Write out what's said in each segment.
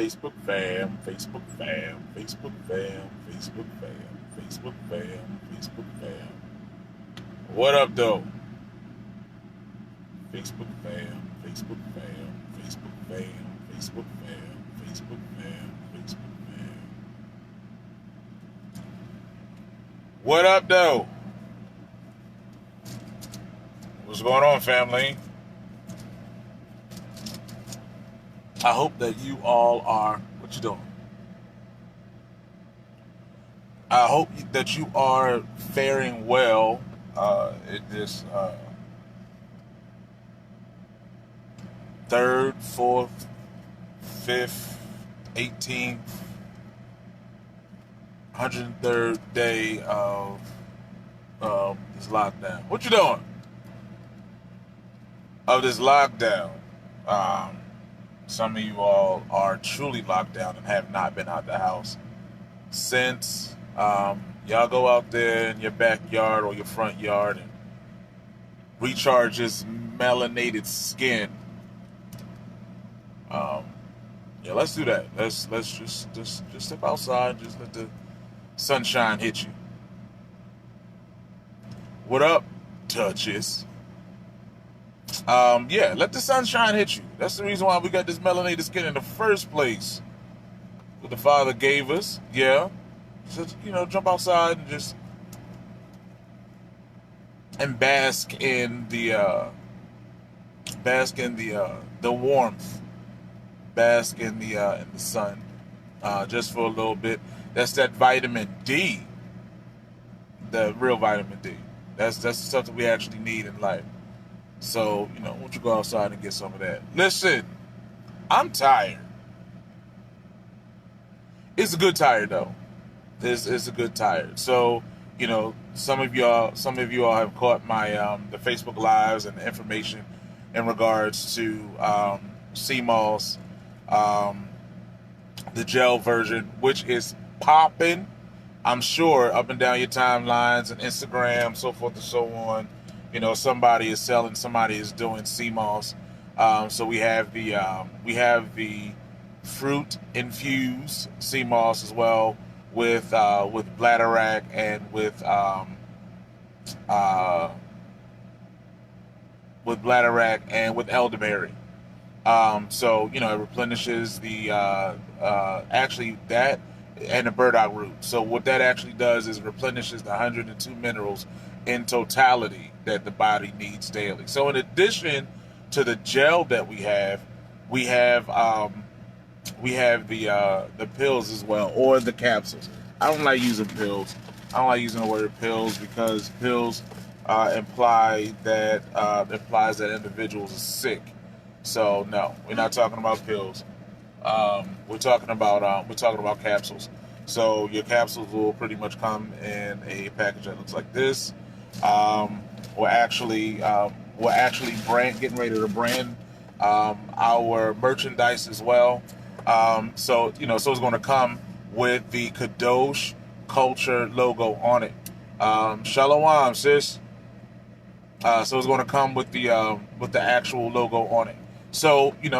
Facebook fam, Facebook fam, Facebook fam, Facebook fam, Facebook fam, Facebook fam. What up, though? Facebook fam, Facebook fam, Facebook fam, Facebook fam, Facebook fam, Facebook fam. What up, though? What's going on, family? I hope that you all are. What you doing? I hope that you are faring well in this third, fourth, fifth, 18th, 103rd day of this lockdown. What you doing? Of this lockdown. Some of you all are truly locked down and have not been out the house since. Y'all go out there in your backyard or your front yard and recharge this melanated skin. Yeah, let's do that. Let's just step outside and just let the sunshine hit you. What up, touches? Yeah, let the sunshine hit you. That's the reason why we got this melanated skin in the first place. What the Father gave us. Yeah. So, jump outside and just bask in the warmth. Bask in the sun. Just for a little bit. That's that vitamin D. The real vitamin D. That's the stuff that we actually need in life. So, why don't you go outside and get some of that? Listen, I'm tired. It's a good tired, though. It's a good tired. So, some of you all have caught my the Facebook Lives and the information in regards to CMOS, the gel version, which is popping. I'm sure up and down your timelines and Instagram, so forth and so on. Somebody is selling, somebody is doing CMOS. So we have the fruit infused CMOS as well with bladderwrack and with elderberry. So it replenishes the actually that and the burdock root. So what that actually does is replenishes the 102 minerals in totality that the body needs daily. So in addition to the gel that we have the pills as well, or the capsules. I don't like using pills. I don't like using the word pills because pills implies that individuals are sick. So no, we're not talking about pills. We're talking about capsules. So your capsules will pretty much come in a package that looks like this. We're actually getting ready to brand our merchandise as well. So it's going to come with the Kadosh Culture logo on it. Shalom, sis. So it's going to come with the actual logo on it. So and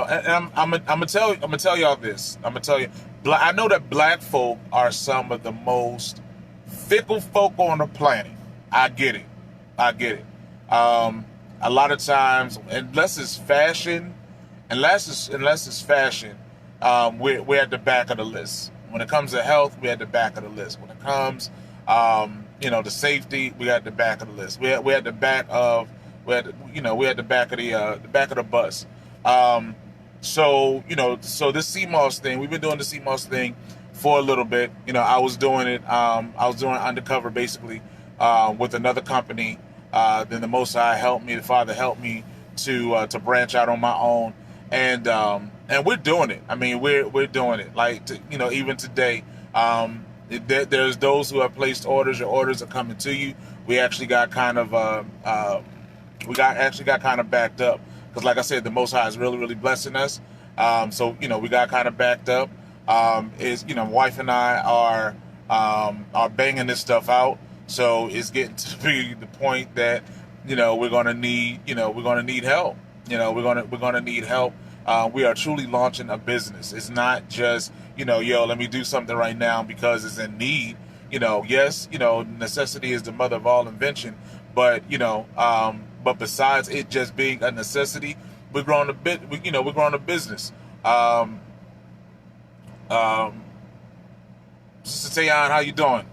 I'm gonna tell y'all this. I'm gonna tell you. I know that black folk are some of the most fickle folk on the planet. I get it. A lot of times, unless it's fashion, we're at the back of the list. When it comes to health, we're at the back of the list. When it comes, to safety, we're at the back of the list. We're at the back of the bus. So this CMOS thing, we've been doing the CMOS thing for a little bit. I was doing it undercover basically with another company. Then the Most High helped me, the Father helped me to branch out on my own, and we're doing it. I mean, we're doing it. Like even today, there's those who have placed orders. Your orders are coming to you. We actually got kind of backed up because, like I said, the Most High is really, really blessing us. So we got kind of backed up. Wife and I are banging this stuff out. So it's getting to be the point that we're gonna need help. We're gonna need help We are truly launching a business. It's not just, yo, let me do something right now because it's in need. Yes, necessity is the mother of all invention, but but besides it just being a necessity, we're growing a bit. We're growing a business. Um, um, Sister Tayon, how you doing?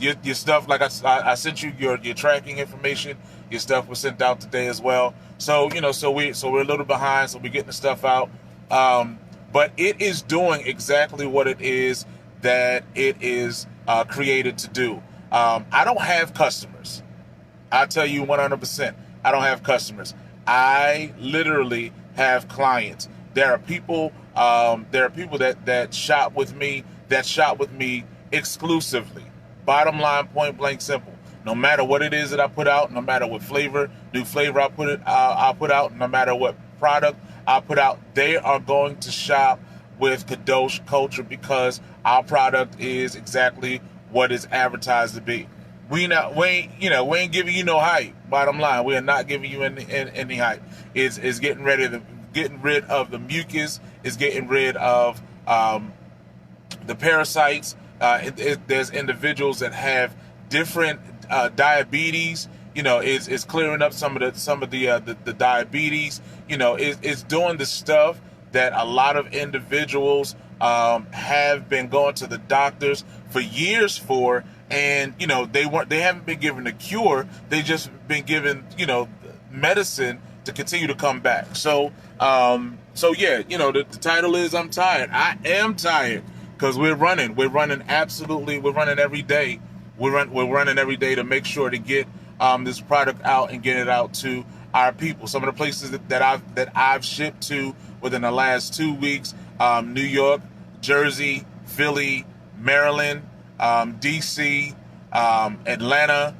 Your stuff, like I sent you your tracking information. Your stuff was sent out today as well. So we're a little behind, so we're getting the stuff out. But it is doing exactly what it is that it is created to do. I don't have customers. I tell you 100%, I don't have customers. I literally have clients. There are people. There are people that shop with me. That shop with me exclusively. Bottom line, point blank, simple. No matter what it is that I put out, no matter what new flavor I put out, no matter what product I put out, they are going to shop with Kadosh Culture because our product is exactly what it's advertised to be. We ain't giving you no hype. Bottom line, we are not giving you any hype. It's getting rid of the mucus. It's getting rid of the parasites. There's individuals that have different diabetes. It's clearing up some of the diabetes. It's doing the stuff that a lot of individuals have been going to the doctors for years for, and they haven't been given a cure. They just been given medicine to continue to come back. So yeah, the title is I'm tired. I am tired. Because we're running every day. We're running every day to make sure to get this product out and get it out to our people. Some of the places that I've shipped to within the last 2 weeks: New York, Jersey, Philly, Maryland, DC, Atlanta,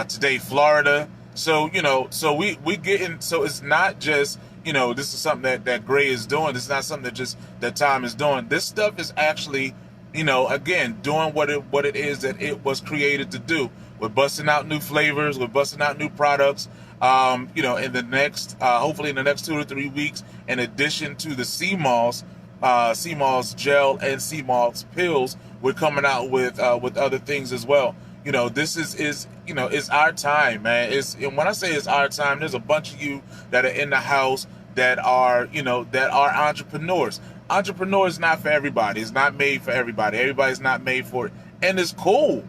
today Florida. So we getting. So it's not just. This is something that Gray is doing. This is not something that Tom is doing. This stuff is actually, again, doing what it is that it was created to do. We're busting out new flavors. We're busting out new products. In the next, hopefully in the next 2 to 3 weeks, in addition to the CMOS gel and CMOS pills, we're coming out with other things as well. This is it's our time, man. And when I say it's our time, there's a bunch of you that are in the house that are entrepreneurs. Entrepreneurs not for everybody. It's not made for everybody. Everybody's not made for it. And it's cool.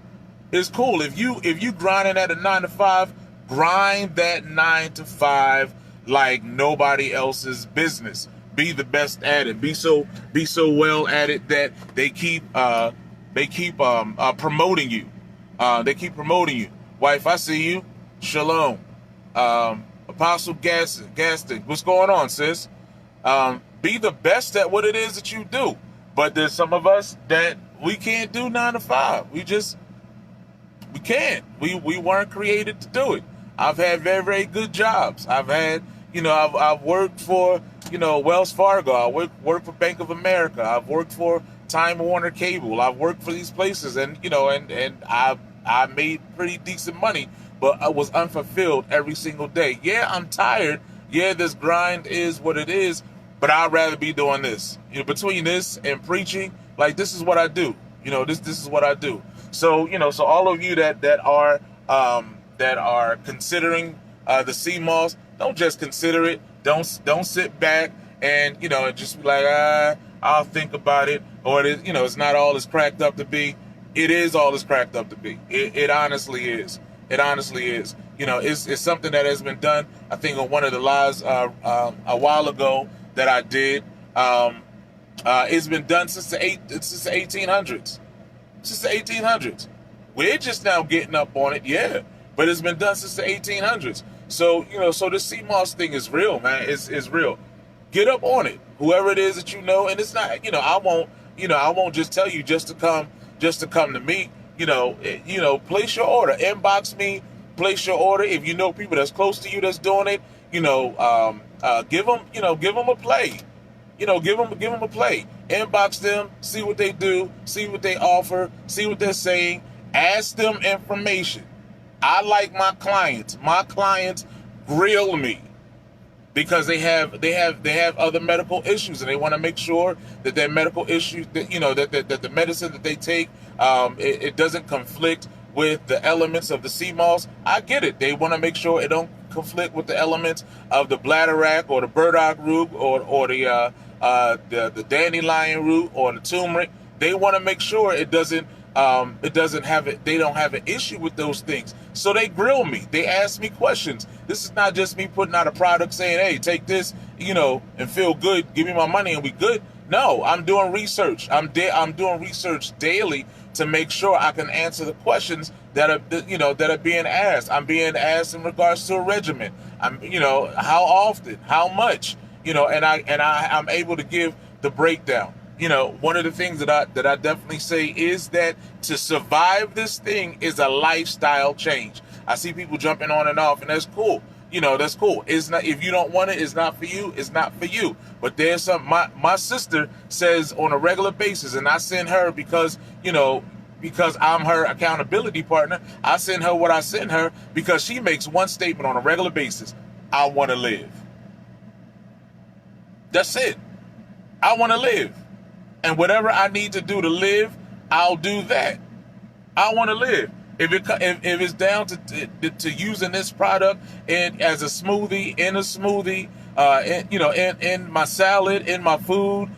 It's cool. If you grinding at a 9 to 5, grind that 9 to 5 like nobody else's business. Be the best at it. Be so well at it that they keep promoting you. They keep promoting you. Wife, I see you. Shalom. Apostle Gaston, what's going on, sis? Be the best at what it is that you do. But there's some of us that we can't do 9 to 5. We can't. We weren't created to do it. I've had very, very good jobs. I've had, I've worked for, Wells Fargo. I worked for Bank of America. I've worked for Time Warner Cable. I've worked for these places, and I made pretty decent money, but I was unfulfilled every single day. Yeah, I'm tired. Yeah, this grind is what it is, but I'd rather be doing this. Between this and preaching, like this is what I do. This is what I do. So so all of you that are considering the CMOS, don't just consider it. Don't sit back and just be like I'll think about it, or it's not all it's cracked up to be. It is all it's cracked up to be. It honestly is. It honestly is. It's something that has been done. I think on one of the lives a while ago that I did. It's been done since the 1800s. Since the 1800s. We're just now getting up on it, yeah. But it's been done since the 1800s. So so this CMOS thing is real, man. It's real. Get up on it. Whoever it is that and it's not. I won't just tell you just to come to me. Place your order. Inbox me. Place your order. If you know people that's close to you that's doing it, give them a play. Give them a play. Inbox them. See what they do. See what they offer. See what they're saying. Ask them information. I like my clients. My clients grill me. because they have other medical issues, and they want to make sure that their medical issues, that that the medicine that they take, it doesn't conflict with the elements of the sea moss. I get it. They want to make sure it don't conflict with the elements of the bladderwrack or the burdock root or the dandelion root or the turmeric. They want to make sure it doesn't have it. They don't have an issue with those things. So they grill me. They ask me questions. This is not just me putting out a product saying, "Hey, take this, and feel good. Give me my money and we good." No, I'm doing research. I'm doing research daily to make sure I can answer the questions that are being asked. I'm being asked in regards to a regimen. How often, how much, and I'm able to give the breakdown. One of the things that I definitely say is that to survive this thing is a lifestyle change. I see people jumping on and off, and that's cool. That's cool. It's not, if you don't want it, it's not for you. It's not for you. But there's some. My sister says on a regular basis, and I send her because I'm her accountability partner. I send her what I send her because she makes one statement on a regular basis: I want to live. That's it. I want to live. And whatever I need to do to live, I'll do that. I want to live. If it's down to using this product as a smoothie, in my salad, in my food,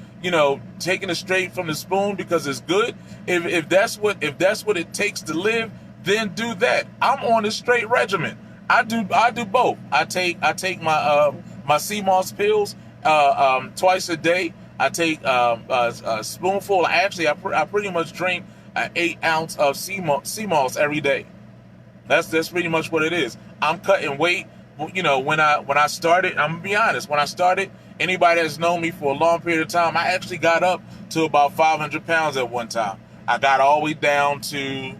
taking it straight from the spoon because it's good. If that's what it takes to live, then do that. I'm on a straight regimen. I do both. I take my sea moss pills twice a day. I take a spoonful. Actually, I pretty much drink an 8 ounce of sea moss every day. That's pretty much what it is. I'm cutting weight. When I started, I'm gonna be honest. When I started, anybody that's known me for a long period of time, I actually got up to about 500 pounds at one time. I got all the way down to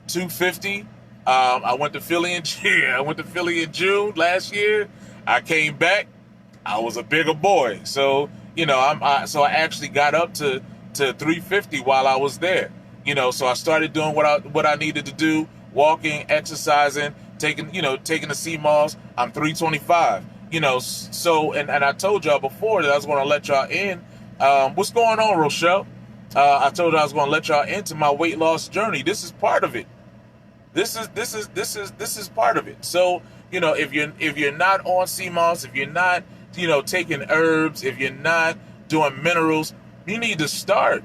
250. I went to Philly in June last year. I came back. I was a bigger boy. So I actually got up to 350 while I was there. So I started doing what I needed to do, walking, exercising, taking the sea moss. I'm 325. So and I told y'all before that I was going to let y'all in. What's going on, Rochelle? I told you I was going to let y'all into my weight loss journey. This is part of it. This is part of it. So if you're not on sea moss, if you're not taking herbs, if you're not doing minerals, you need to start.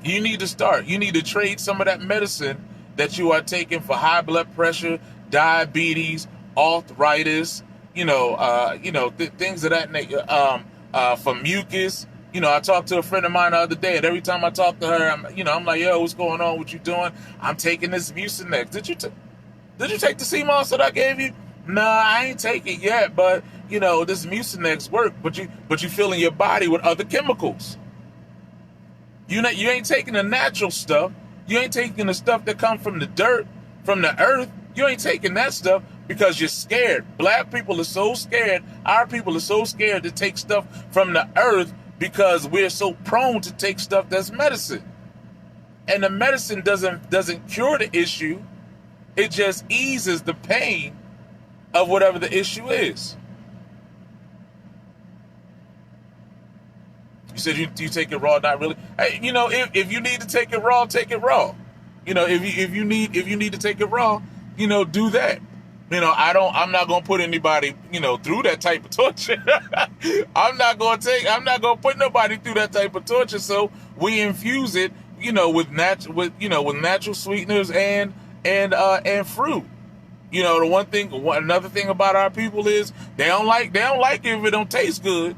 You need to trade some of that medicine that you are taking for high blood pressure, diabetes, arthritis, things of that nature, for mucus. I talked to a friend of mine the other day, and every time I talk to her, I'm like, "Yo, what's going on? What you doing?" "I'm taking this Mucinex." Did you take the sea moss that I gave you?" "Nah, I ain't take it yet, but this Mucinex work." But you filling your body with other chemicals. You ain't taking the natural stuff. You ain't taking the stuff that come from the dirt, from the earth. You ain't taking that stuff because you're scared. Black people are so scared. Our people are so scared to take stuff from the earth because we're so prone to take stuff that's medicine. And the medicine doesn't cure the issue. It just eases the pain of whatever the issue is. You said you take it raw, not really. Hey, if you need to take it raw, take it raw. If you need to take it raw, do that. I'm not gonna put anybody, through that type of torture. I'm not gonna put nobody through that type of torture. So we infuse it, with natural sweeteners and fruit. Another thing about our people is they don't like it if it don't taste good.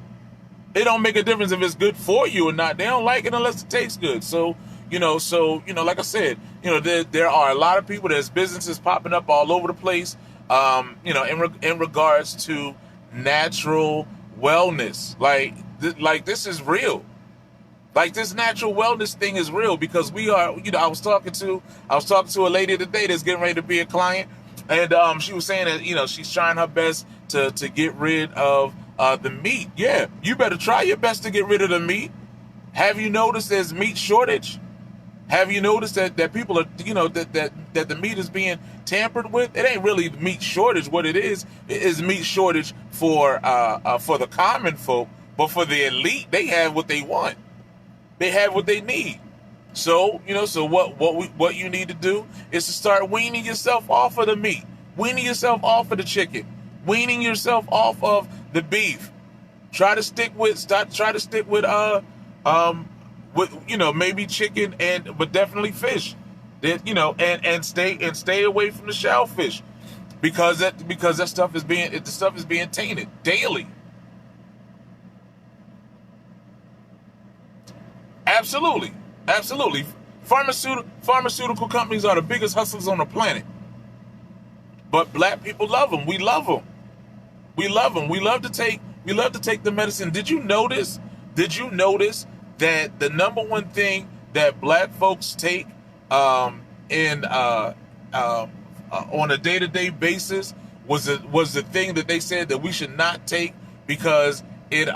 It don't make a difference if it's good for you or not. They don't like it unless it tastes good. So, like I said, there are a lot of people, there's businesses popping up all over the place, in regards to natural wellness. Like this is real. Like this natural wellness thing is real because we are, I was talking to a lady today that's getting ready to be a client. And she was saying that, she's trying her best to get rid of the meat. Yeah, you better try your best to get rid of the meat. Have you noticed there's meat shortage? Have you noticed that people are, that the meat is being tampered with? It ain't really meat shortage. What it is meat shortage for the common folk, but for the elite, they have what they want. They have what they need. So, what you need to do is to start weaning yourself off of the meat, weaning yourself off of the chicken, weaning yourself off of the beef. Try to stick with maybe chicken but definitely fish. And stay away from the shellfish because that stuff is being tainted daily. Absolutely. Pharmaceutical companies are the biggest hustlers on the planet. But black people love them. We love them. We love them. We love to take the medicine. Did you notice that the number one thing that black folks take on a day-to-day basis was the thing that they said that we should not take because it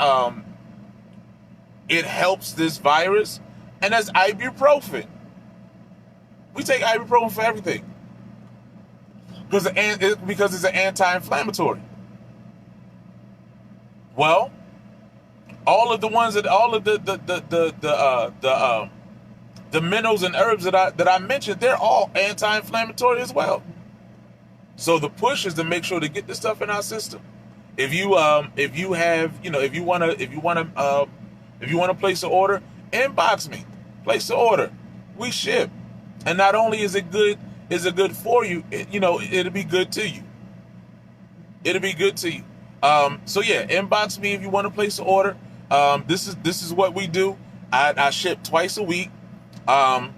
helps this virus, and that's ibuprofen. We take ibuprofen for everything because it's an anti-inflammatory. Well, all of the minerals and herbs that I mentioned, they're all anti-inflammatory as well. So the push is to make sure to get this stuff in our system. If you want to place an order, inbox me. Place the order. We ship. And not only is it good for you, it'll be good to you. It'll be good to you. So yeah, inbox me if you want to place an order. This is what we do. I ship twice a week. I'll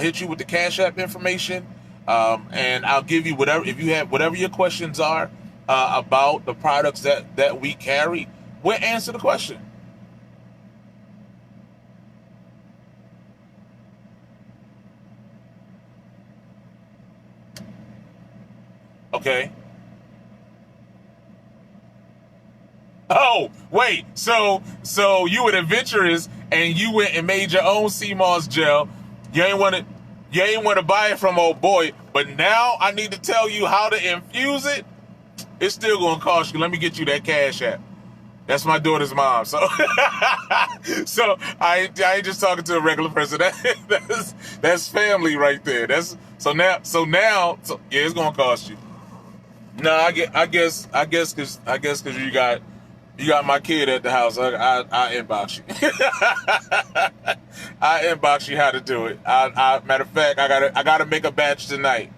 hit you with the Cash App information, and I'll give you whatever your questions are about the products that we carry. We'll answer the question. Okay. Oh, wait. So you were adventurous and you went and made your own sea moss gel. You ain't want to buy it from old boy, but now I need to tell you how to infuse it. It's still gonna cost you. Let me get you that Cash App. That's my daughter's mom. So so I ain't just talking to a regular person. That's family right there. Yeah, it's gonna cost you. No, I guess because you got my kid at the house. I inbox you. I inbox you how to do it. Matter of fact, I gotta make a batch tonight.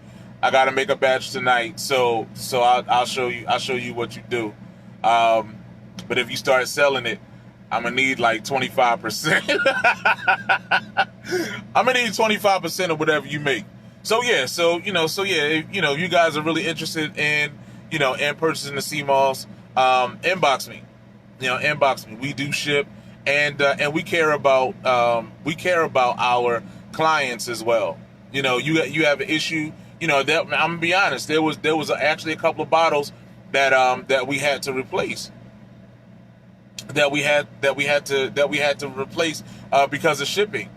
So I'll show you what you do. But if you start selling it, I'm gonna need like 25%. I'm gonna need 25% of whatever you make. So yeah, if you guys are really interested in purchasing the sea moss, inbox me. Inbox me. We do ship, and we care about our clients as well. You have an issue. I'm gonna be honest. There was actually a couple of bottles that we had to replace. That we had to replace because of shipping.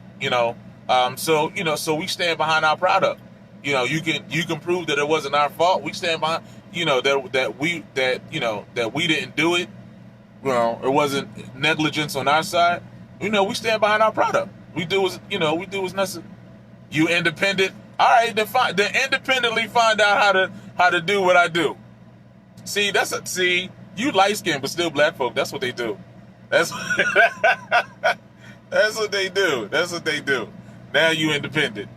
So we stand behind our product. You can prove that it wasn't our fault. We stand behind. That we didn't do it. It wasn't negligence on our side. We stand behind our product. We do what's necessary. You independent? All right, then independently find out how to do what I do. See, you light skinned but still black folk. That's what they do. That's what they do. That's what they do. Now you independent.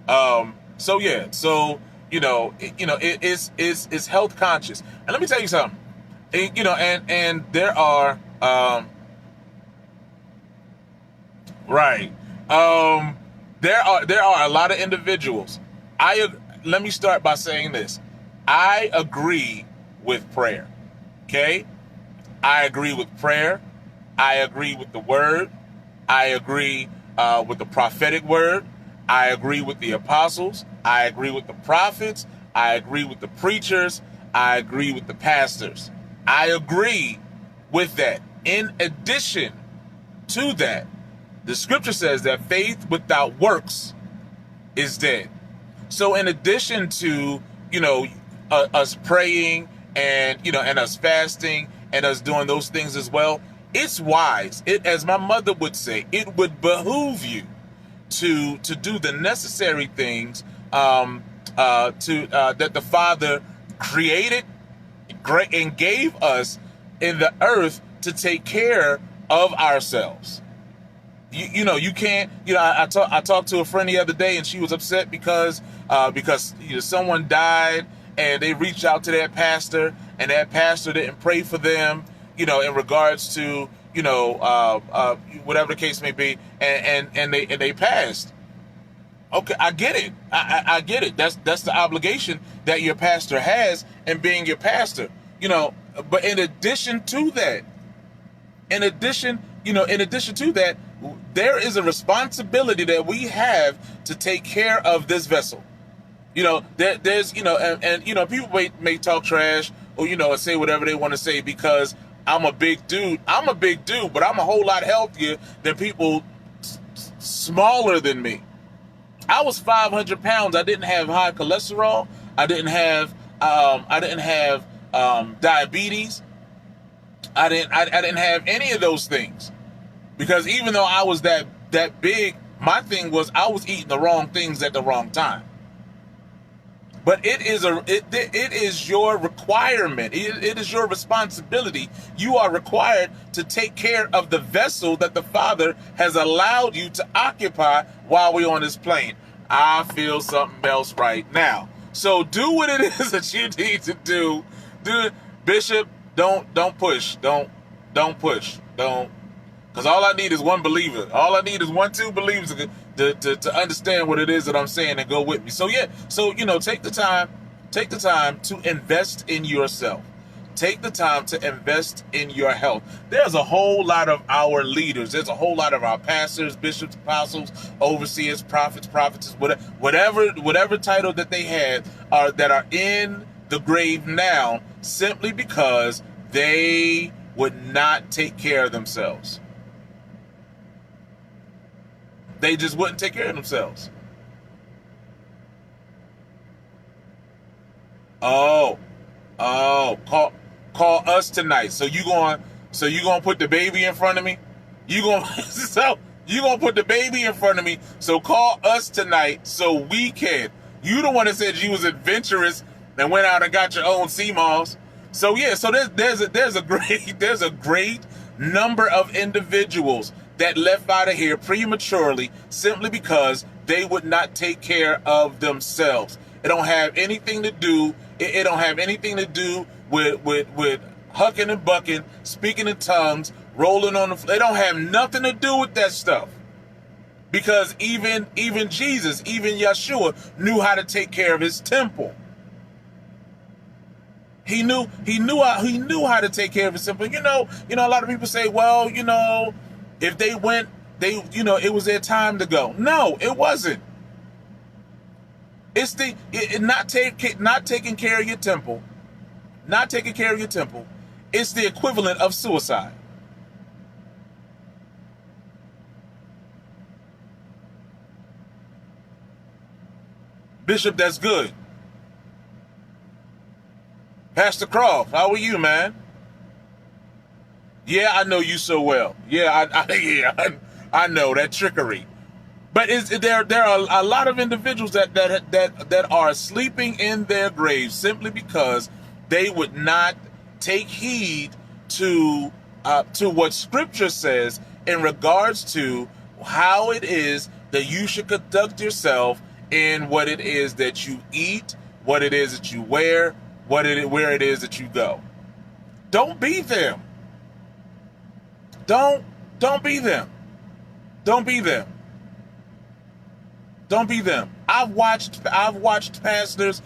So yeah. So it's health conscious. And let me tell you something. And there are right. There are a lot of individuals. Let me start by saying this. I agree with prayer. Okay? I agree with prayer. I agree with the word. I agree with the prophetic word. I agree with the apostles. I agree with the prophets. I agree with the preachers. I agree with the pastors. I agree with that. In addition to that, The scripture says that faith without works is dead. So in addition to, us praying and, and us fasting and us doing those things as well, it's wise. As my mother would say, it would behoove you to do the necessary things that the Father created and gave us in the earth to take care of ourselves. You can't. I talked to a friend the other day, and she was upset because someone died, and they reached out to that pastor, and that pastor didn't pray for them, in regards to whatever the case may be, and they passed. Okay, I get it. I get it. That's the obligation that your pastor has in being your pastor. But in addition to that, there is a responsibility that we have to take care of this vessel. There's people may talk trash or say whatever they want to say because I'm a big dude. I'm a big dude, but I'm a whole lot healthier than people smaller than me. I was 500 pounds. I didn't have high cholesterol. I didn't have diabetes. I didn't have any of those things, because even though I was that big, my thing was I was eating the wrong things at the wrong time. But it is your requirement. It is your responsibility. You are required to take care of the vessel that the Father has allowed you to occupy while we're on this plane. I feel something else right now. So do what it is that you need to do. Bishop, don't push. Don't push. Because all I need is one believer. All I need is 2 believers to understand what it is that I'm saying and go with me. So take the time to invest in yourself. Take the time to invest in your health. There's a whole lot of our leaders. There's a whole lot of our pastors, bishops, apostles, overseers, prophets, prophetess, whatever title that they had that are in the grave now simply because they would not take care of themselves. They just wouldn't take care of themselves. Call us tonight. So you gonna put the baby in front of me? You gonna put the baby in front of me? So call us tonight so we can. You the one that said you was adventurous and went out and got your own sea moss. So there's a great number of individuals that left out of here prematurely simply because they would not take care of themselves. It don't have anything to do. It don't have anything to do with hucking and bucking, speaking in tongues, rolling on the floor. They don't have nothing to do with that stuff. Because even Jesus, even Yeshua knew how to take care of his temple. He knew how to take care of his temple. A lot of people say, well, if they went, it was their time to go. No, it wasn't. It's not taking care of your temple. Not taking care of your temple. It's the equivalent of suicide. Bishop, that's good. Pastor Croft, how are you, man? Yeah, I know you so well. Yeah, I know that trickery. But there are a lot of individuals that are sleeping in their graves simply because they would not take heed to what Scripture says in regards to how it is that you should conduct yourself in what it is that you eat, what it is that you wear, where it is that you go. Don't be them. Don't be them. Don't be them. Don't be them. I've watched pastors,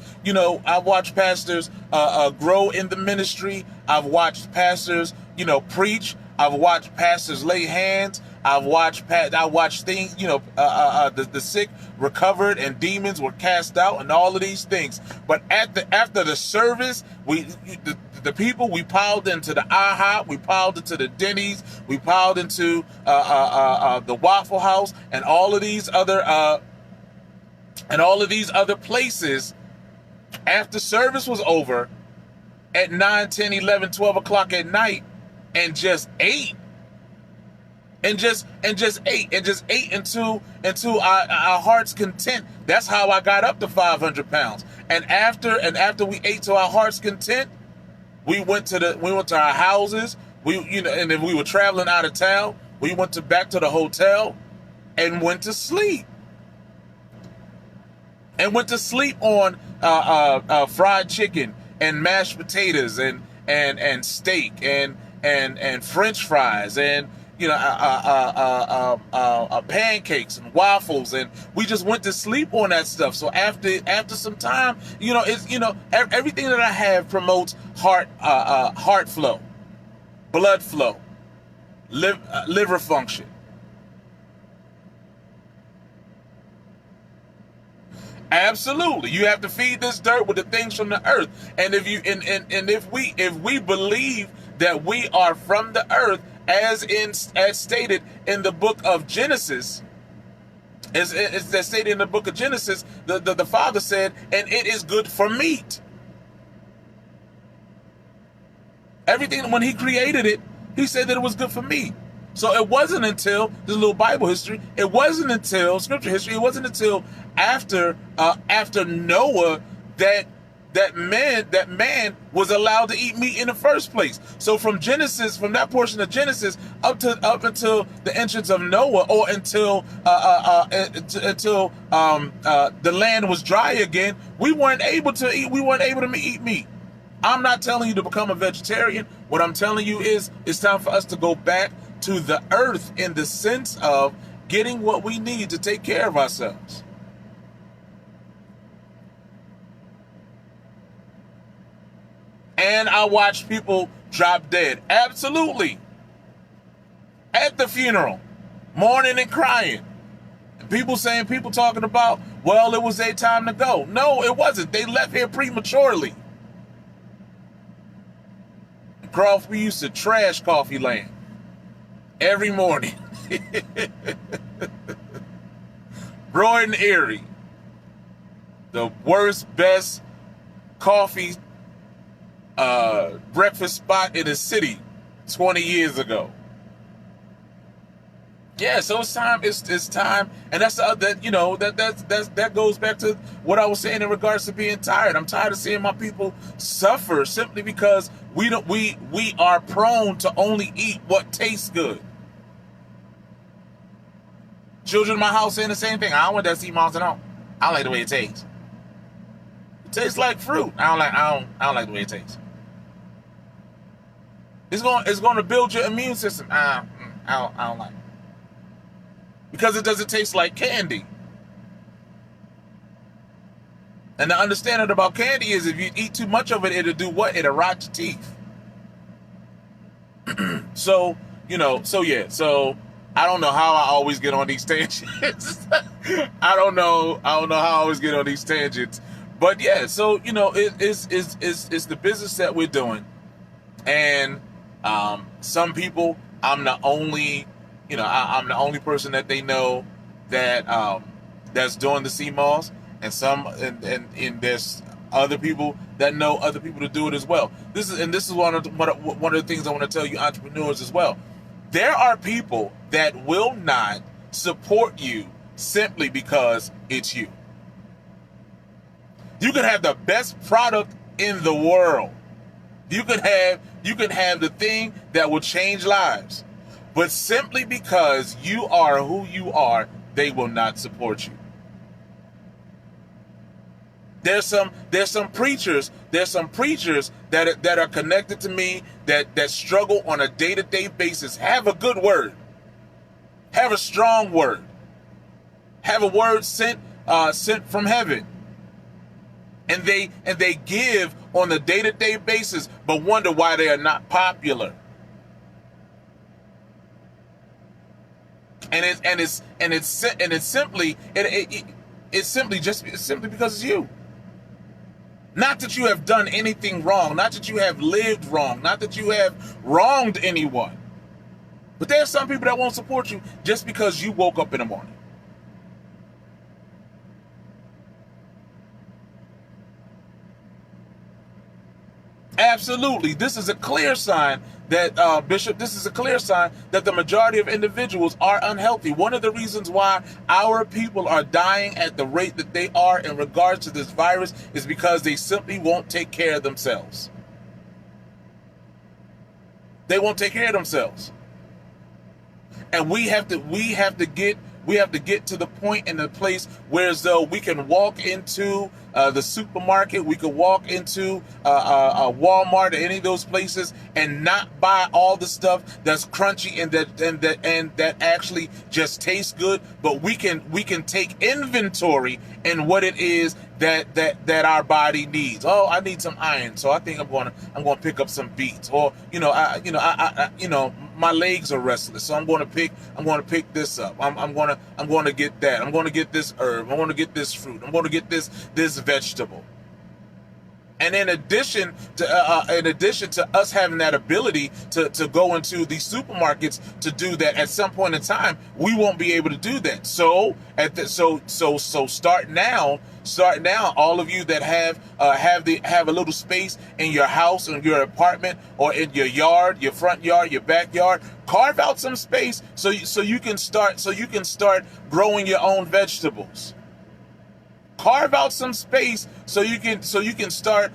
grow in the ministry. I've watched pastors, preach. I've watched pastors lay hands. I watched things, the sick recovered and demons were cast out and all of these things. But after the service, the the people. We piled into the IHOP, we piled into the Denny's, we piled into the Waffle House, and all of these other places. After service was over at 9, 10, 11, 12 o'clock at night, and just ate. And just ate until our heart's content. That's how I got up to 500 pounds. And after we ate to our heart's content, we went to our houses. And if we were traveling out of town, we went back to the hotel and went to sleep. And went to sleep on fried chicken and mashed potatoes and steak and French fries and pancakes and waffles, and we just went to sleep on that stuff. So after some time, everything that I have promotes heart flow, blood flow, liver function. Absolutely, you have to feed this dirt with the things from the earth. And if we believe that we are from the earth, as stated in the book of Genesis, as stated in the book of Genesis, the Father said, "And it is good for meat." Everything, when He created it, He said that it was good for meat. So it wasn't until this little Bible history, it wasn't until scripture history, it wasn't until after Noah that man was allowed to eat meat in the first place. So from that portion of Genesis up until the entrance of Noah, or until the land was dry again, we weren't able to eat meat. I'm not telling you to become a vegetarian. What I'm telling you is it's time for us to go back to the earth in the sense of getting what we need to take care of ourselves. And I watched people drop dead. Absolutely. At the funeral, mourning and crying. And people talking about, well, it was their time to go. No, it wasn't. They left here prematurely. We used to trash Coffee Land every morning. Roy and Erie, the worst, best coffee breakfast spot in the city 20 years ago. Yeah, so it's time. It's time, and that's that goes back to what I was saying in regards to being tired. I'm tired of seeing my people suffer simply because we are prone to only eat what tastes good. Children in my house saying the same thing. I don't want that sea moss at all. I don't like the way it tastes. It tastes like fruit. I don't like the way it tastes. It's going to build your immune system. I don't like it. Because it doesn't taste like candy. And the understanding about candy is if you eat too much of it, it'll do what? It'll rot your teeth. So I don't know how I always get on these tangents. I don't know how I always get on these tangents. But yeah, so it's the business that we're doing. And some people, I'm the only person that they know that that's doing the CMOS, and there's other people that know other people to do it as well. This is one of the things I want to tell you entrepreneurs as well. There are people that will not support you simply because it's you. You can have the best product in the world. You can have the thing that will change lives. But simply because you are who you are, they will not support you. There's some preachers that are connected to me that struggle on a day-to-day basis. Have a good word. Have a strong word. Have a word sent from heaven. And they give on a day-to-day basis, but wonder why they are not popular. It's simply because it's you. Not that you have done anything wrong, not that you have lived wrong, not that you have wronged anyone. But there are some people that won't support you just because you woke up in the morning. Absolutely. This is a clear sign that, Bishop, this is a clear sign that the majority of individuals are unhealthy. One of the reasons why our people are dying at the rate that they are in regards to this virus is because they simply won't take care of themselves. They won't take care of themselves. And we have to get to the point and the place where as though we can walk into the supermarket, we could walk into Walmart or any of those places and not buy all the stuff that's crunchy and that actually just tastes good, but we can take inventory in what it is that our body needs. Oh, I need some iron, so I think I'm going to pick up some beets. Or my legs are restless, so I'm going to pick this up. I'm going to get that. I'm going to get this herb. I'm going to get this fruit. I'm going to get this vegetable. And in addition to us having that ability to go into these supermarkets to do that, at some point in time we won't be able to do that. So start now. All of you that have a little space in your house, in your apartment, or in your yard, your front yard, your backyard, carve out some space so you can start growing your own vegetables. Carve out some space so you can start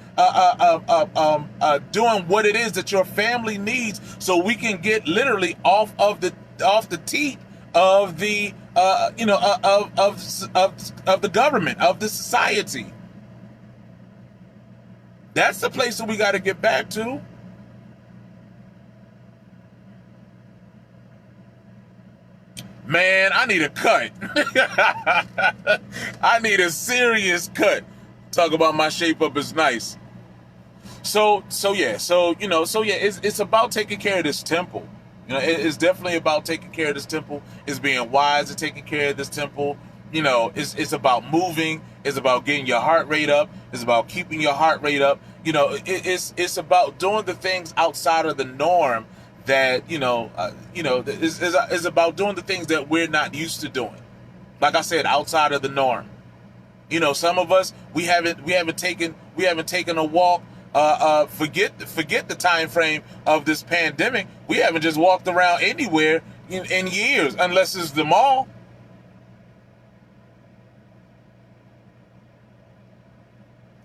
doing what it is that your family needs, so we can get literally off the teat of the of the government, of the society. That's the place that we got to get back to. Man, I need a cut. I need a serious cut. Talk about my shape up is nice. So yeah, it's about taking care of this temple. It's definitely about taking care of this temple. It's being wise and taking care of this temple. It's about moving. It's about getting your heart rate up. It's about keeping your heart rate up. It's about doing the things outside of the norm that is about doing the things that we're not used to doing. Like I said, outside of the norm. Some of us we haven't taken a walk. Forget the time frame of this pandemic. We haven't just walked around anywhere in years, unless it's the mall.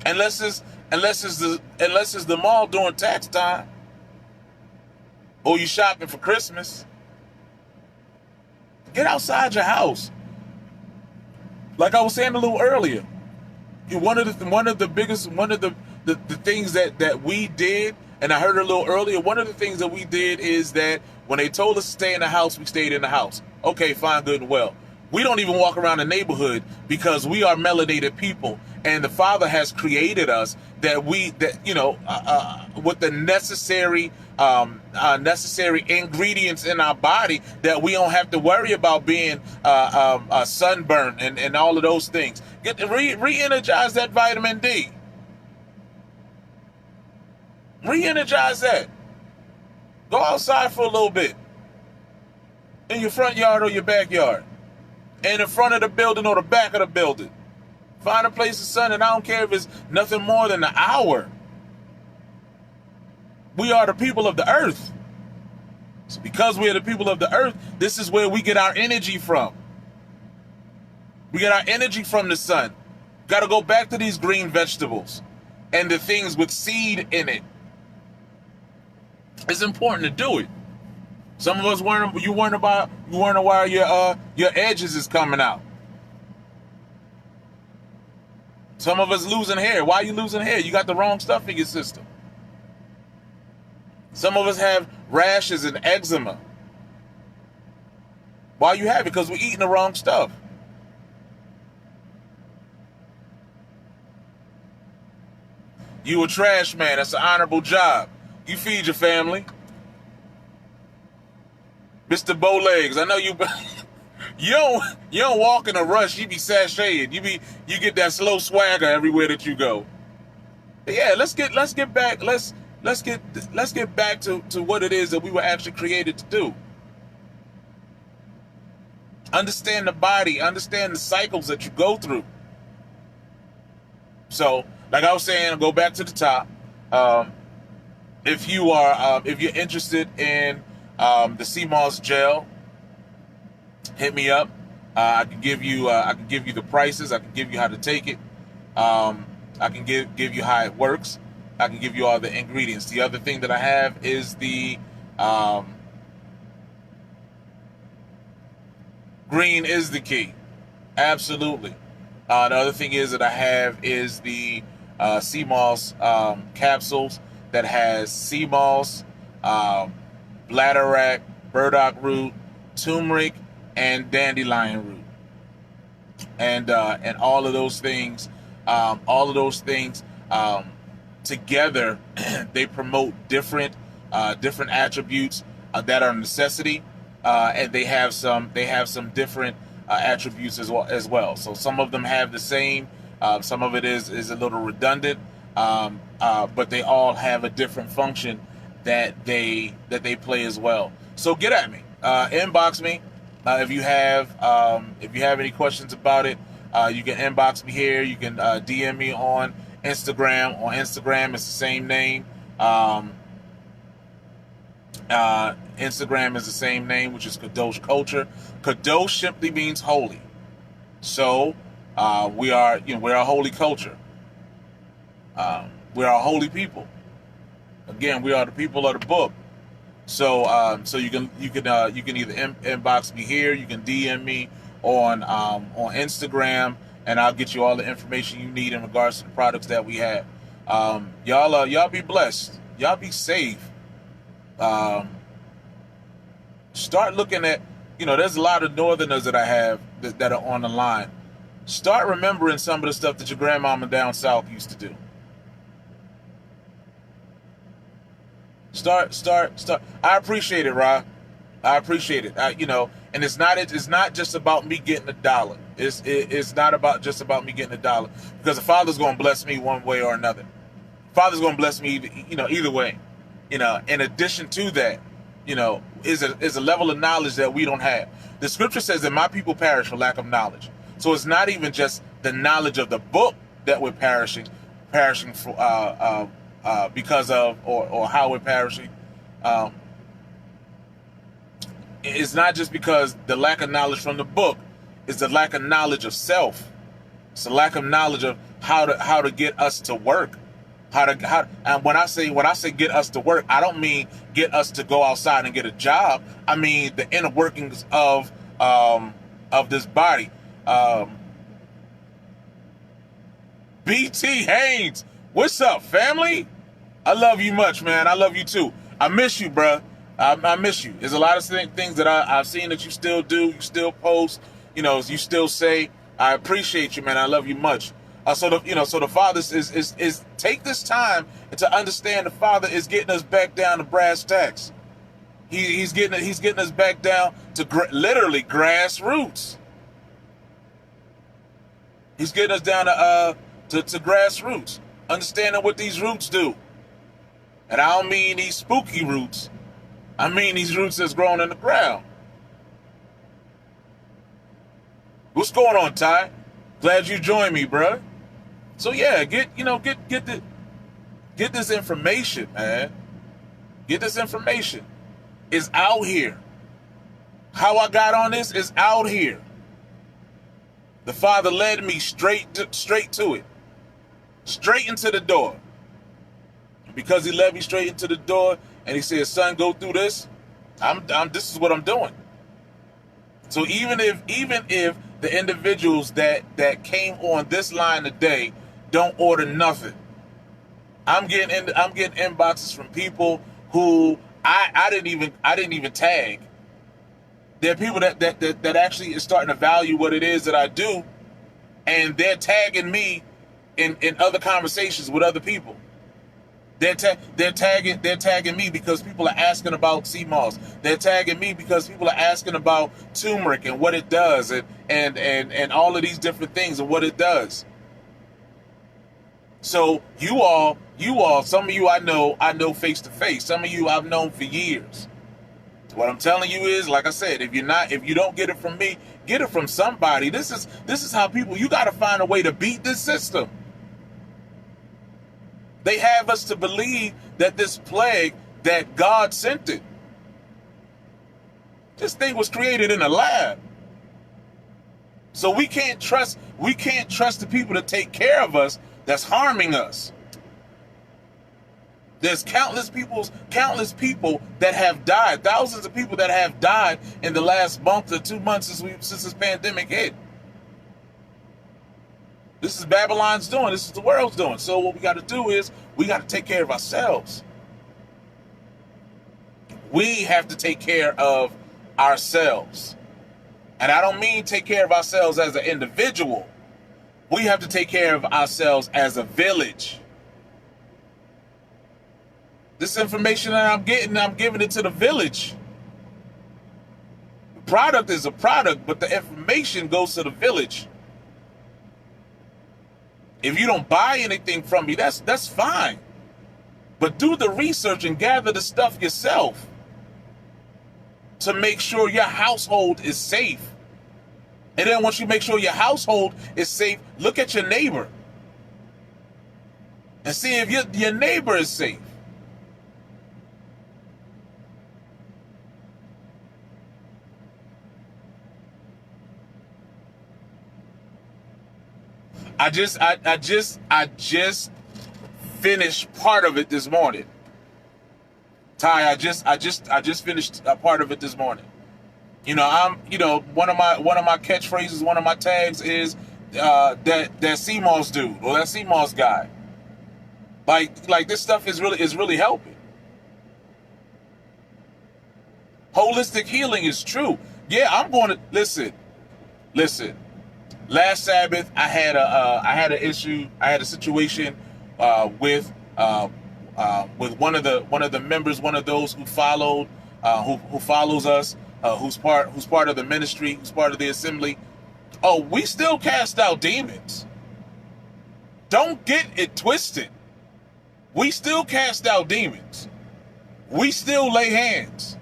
Unless it's the mall during tax time. Or you shopping for Christmas. Get outside your house. Like I was saying a little earlier, one of the things that we did, and I heard a little earlier, one of the things that we did is that when they told us to stay in the house, we stayed in the house. Okay, fine, good and well. We don't even walk around the neighborhood because we are melanated people, and the Father has created us with the necessary ingredients in our body, that we don't have to worry about being sunburned and all of those things. Get to re-energize that vitamin D. Re-energize that. Go outside for a little bit. In your front yard or your backyard. In the front of the building or the back of the building. Find a place of sun, and I don't care if it's nothing more than an hour. We are the people of the earth. So because we are the people of the earth, this is where we get our energy from. We get our energy from the sun. Got to go back to these green vegetables and the things with seed in it. It's important to do it. Some of us wonder why your edges is coming out. Some of us losing hair. Why are you losing hair? You got the wrong stuff in your system. Some of us have rashes and eczema. Why you have it? Because we're eating the wrong stuff. You a trash man. That's an honorable job. You feed your family. Mr. Bowlegs, I know you you don't walk in a rush, you be sashaying. You get that slow swagger everywhere that you go. Yeah, let's get back. Let's get back to what it is that we were actually created to do. Understand the body, understand the cycles that you go through. So, like I was saying, I'll go back to the top. Um, if you're interested in the CMOS gel, hit me up. I can give you the prices. I can give you how to take it. I can give you how it works. I can give you all the ingredients. The other thing that I have is the um, green is the key. Absolutely. The other thing is that I have is the CMOS capsules that has CMOS, um, bladderwrack, burdock root, turmeric, and dandelion root, and all of those things um, together, they promote different attributes that are a necessity, and they have some different attributes as well. So some of them have the same, some of it is a little redundant, but they all have a different function that they play as well. So get at me, inbox me. If you have any questions about it, you can inbox me here. You can DM me on Instagram. On Instagram, it's the same name. Instagram is the same name, which is Kadosh Culture. Kadosh simply means holy. So we're a holy culture. We're a holy people. Again, we are the people of the book. So you can either inbox me here. You can DM me on Instagram, and I'll get you all the information you need in regards to the products that we have. Y'all be blessed. Y'all be safe. Um, Start looking at, there's a lot of Northerners that I have that are on the line. Start remembering some of the stuff that your grandmama down south used to do. Start. I appreciate it, Ra. I appreciate it. And it's not just about me getting a dollar. It's not about just about me getting a dollar, because the Father's going to bless me one way or another. Father's going to bless me, either way. In addition to that, is a level of knowledge that we don't have. The scripture says that my people perish for lack of knowledge. So it's not even just the knowledge of the book that we're perishing for, because of, or how we're perishing. It's not just because the lack of knowledge from the book is the lack of knowledge of self. It's the lack of knowledge of how to get us to work. And when I say get us to work, I don't mean get us to go outside and get a job. I mean the inner workings of this body. BT Haynes, what's up, family? I love you much, man. I love you too. I miss you, bruh. I miss you. There's a lot of things that I've seen that you still do. You still post. You still say. I appreciate you, man. I love you much. So the Father is take this time to understand the Father is getting us back down to brass tacks. He's getting us back down to literally grassroots. He's getting us down to grassroots, understanding what these roots do. And I don't mean these spooky roots. I mean these roots that's grown in the ground. What's going on, Ty? Glad you joined me, bruh. So yeah, get this information, man. Get this information. It's out here. How I got on this is out here. The Father led me straight to it, straight into the door. Because He led me straight into the door, and He said, "Son, go through this." This is what I'm doing. So even if the individuals that came on this line today don't order nothing, I'm getting inboxes from people who I didn't even tag. There are people that actually is starting to value what it is that I do, and they're tagging me in other conversations with other people. They're tagging me because people are asking about CMOS. They're tagging me because people are asking about turmeric and what it does, and all of these different things and what it does. So some of you I know face to face. Some of you I've known for years. What I'm telling you is, like I said, if you don't get it from me, get it from somebody. This is how people, you got to find a way to beat this system. They have us to believe that this plague, that God sent it. This thing was created in a lab. So we can't trust the people to take care of us that's harming us. There's countless people that have died, thousands of people that have died in the last month or 2 months since this pandemic hit. This is Babylon's doing. This is the world's doing. So what we got to do is we got to take care of ourselves. We have to take care of ourselves. And I don't mean take care of ourselves as an individual. We have to take care of ourselves as a village. This information that I'm getting, I'm giving it to the village. The product is a product, but the information goes to the village. If you don't buy anything from me, that's fine. But do the research and gather the stuff yourself to make sure your household is safe. And then once you make sure your household is safe, look at your neighbor and see if your neighbor is safe. I just finished part of it this morning. Ty, I just finished a part of it this morning. One of my catchphrases, one of my tags is that CMOS dude or that CMOS guy. Like this stuff is really helping. Holistic healing is true. Yeah, I'm going to listen. Last Sabbath, I had an issue. I had a situation with one of the members, one of those who followed, who follows us, who's part of the ministry, who's part of the assembly. Oh, we still cast out demons. Don't get it twisted. We still cast out demons. We still lay hands.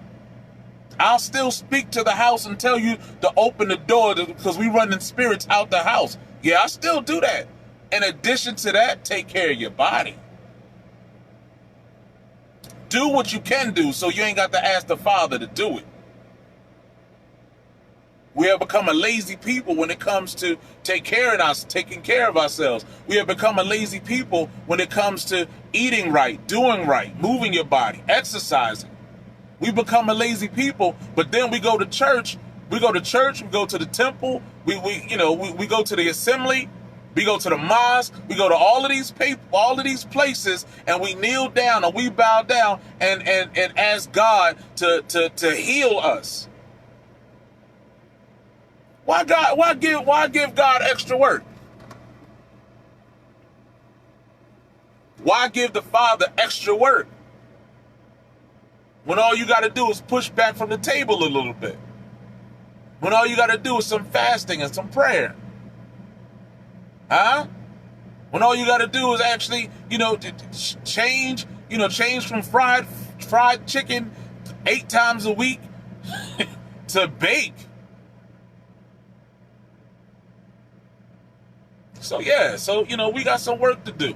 I'll still speak to the house and tell you to open the door because we running spirits out the house. Yeah, I still do that. In addition to that, take care of your body. Do what you can do so you ain't got to ask the Father to do it. We have become a lazy people when it comes to taking care of ourselves. We have become a lazy people when it comes to eating right, doing right, moving your body, exercising. We become a lazy people, but then we go to church. We go to the temple. We go to the assembly. We go to the mosque. We go to all of these places, and we kneel down and we bow down and ask God to heal us. Why give God extra work? Why give the Father extra work when all you got to do is push back from the table a little bit? When all you got to do is some fasting and some prayer? Huh? When all you got to do is actually, change from fried chicken 8 times a week to bake. So we got some work to do.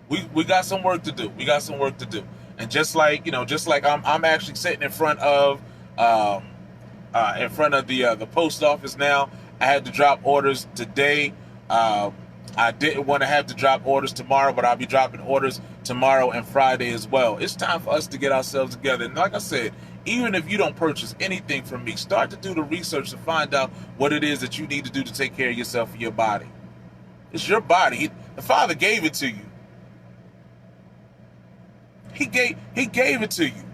We got some work to do. We got some work to do. And just like I'm actually sitting in front of the post office now. I had to drop orders today. I didn't want to have to drop orders tomorrow, but I'll be dropping orders tomorrow and Friday as well. It's time for us to get ourselves together. And like I said, even if you don't purchase anything from me, start to do the research to find out what it is that you need to do to take care of yourself and your body. It's your body. The Father gave it to you. He gave it to you.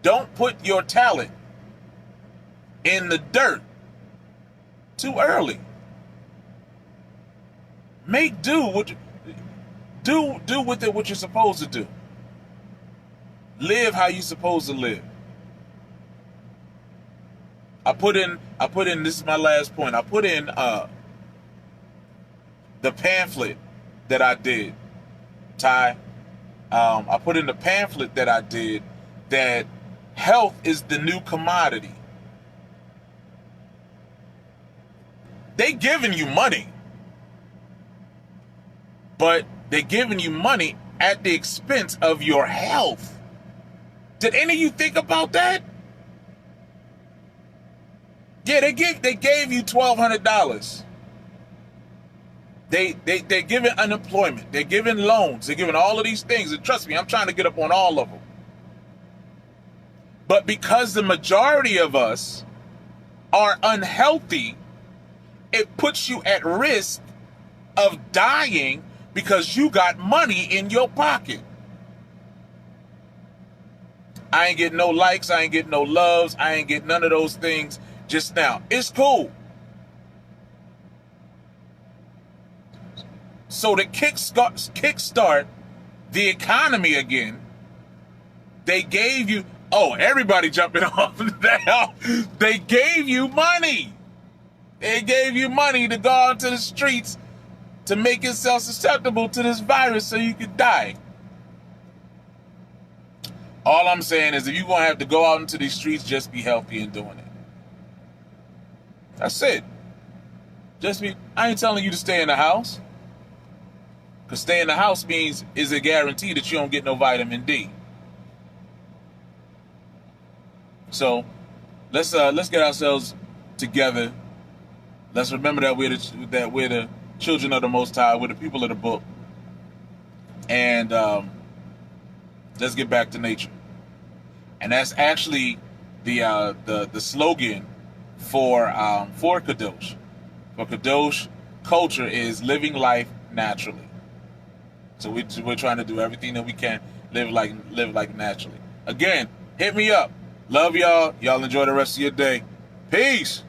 Don't put your talent in the dirt too early. Make do with it what you're supposed to do. Live how you're supposed to live. I put in this is my last point. I put in the pamphlet that I did, Ty. I put in the pamphlet that I did that health is the new commodity. They giving you money, but they're giving you money at the expense of your health. Did any of you think about that? Yeah, they gave you $1,200. They're giving unemployment. They're giving loans. They're giving all of these things. And trust me, I'm trying to get up on all of them. But because the majority of us are unhealthy, it puts you at risk of dying because you got money in your pocket. I ain't getting no likes. I ain't getting no loves. I ain't getting none of those things just now. It's cool. So to kickstart the economy again, they gave you, everybody jumping off now. They gave you money. They gave you money to go out to the streets to make yourself susceptible to this virus so you could die. All I'm saying is if you're going to have to go out into these streets, just be healthy in doing it. That's it. I ain't telling you to stay in the house. Because stay in the house is a guarantee that you don't get no vitamin D. So let's get ourselves together. Let's remember that we're the children of the Most High. We're the people of the book. And let's get back to nature. And that's actually the slogan for Kadosh. For Kadosh, culture is living life naturally. So we're trying to do everything that we can, live like naturally. Again, hit me up. Love y'all. Y'all enjoy the rest of your day. Peace.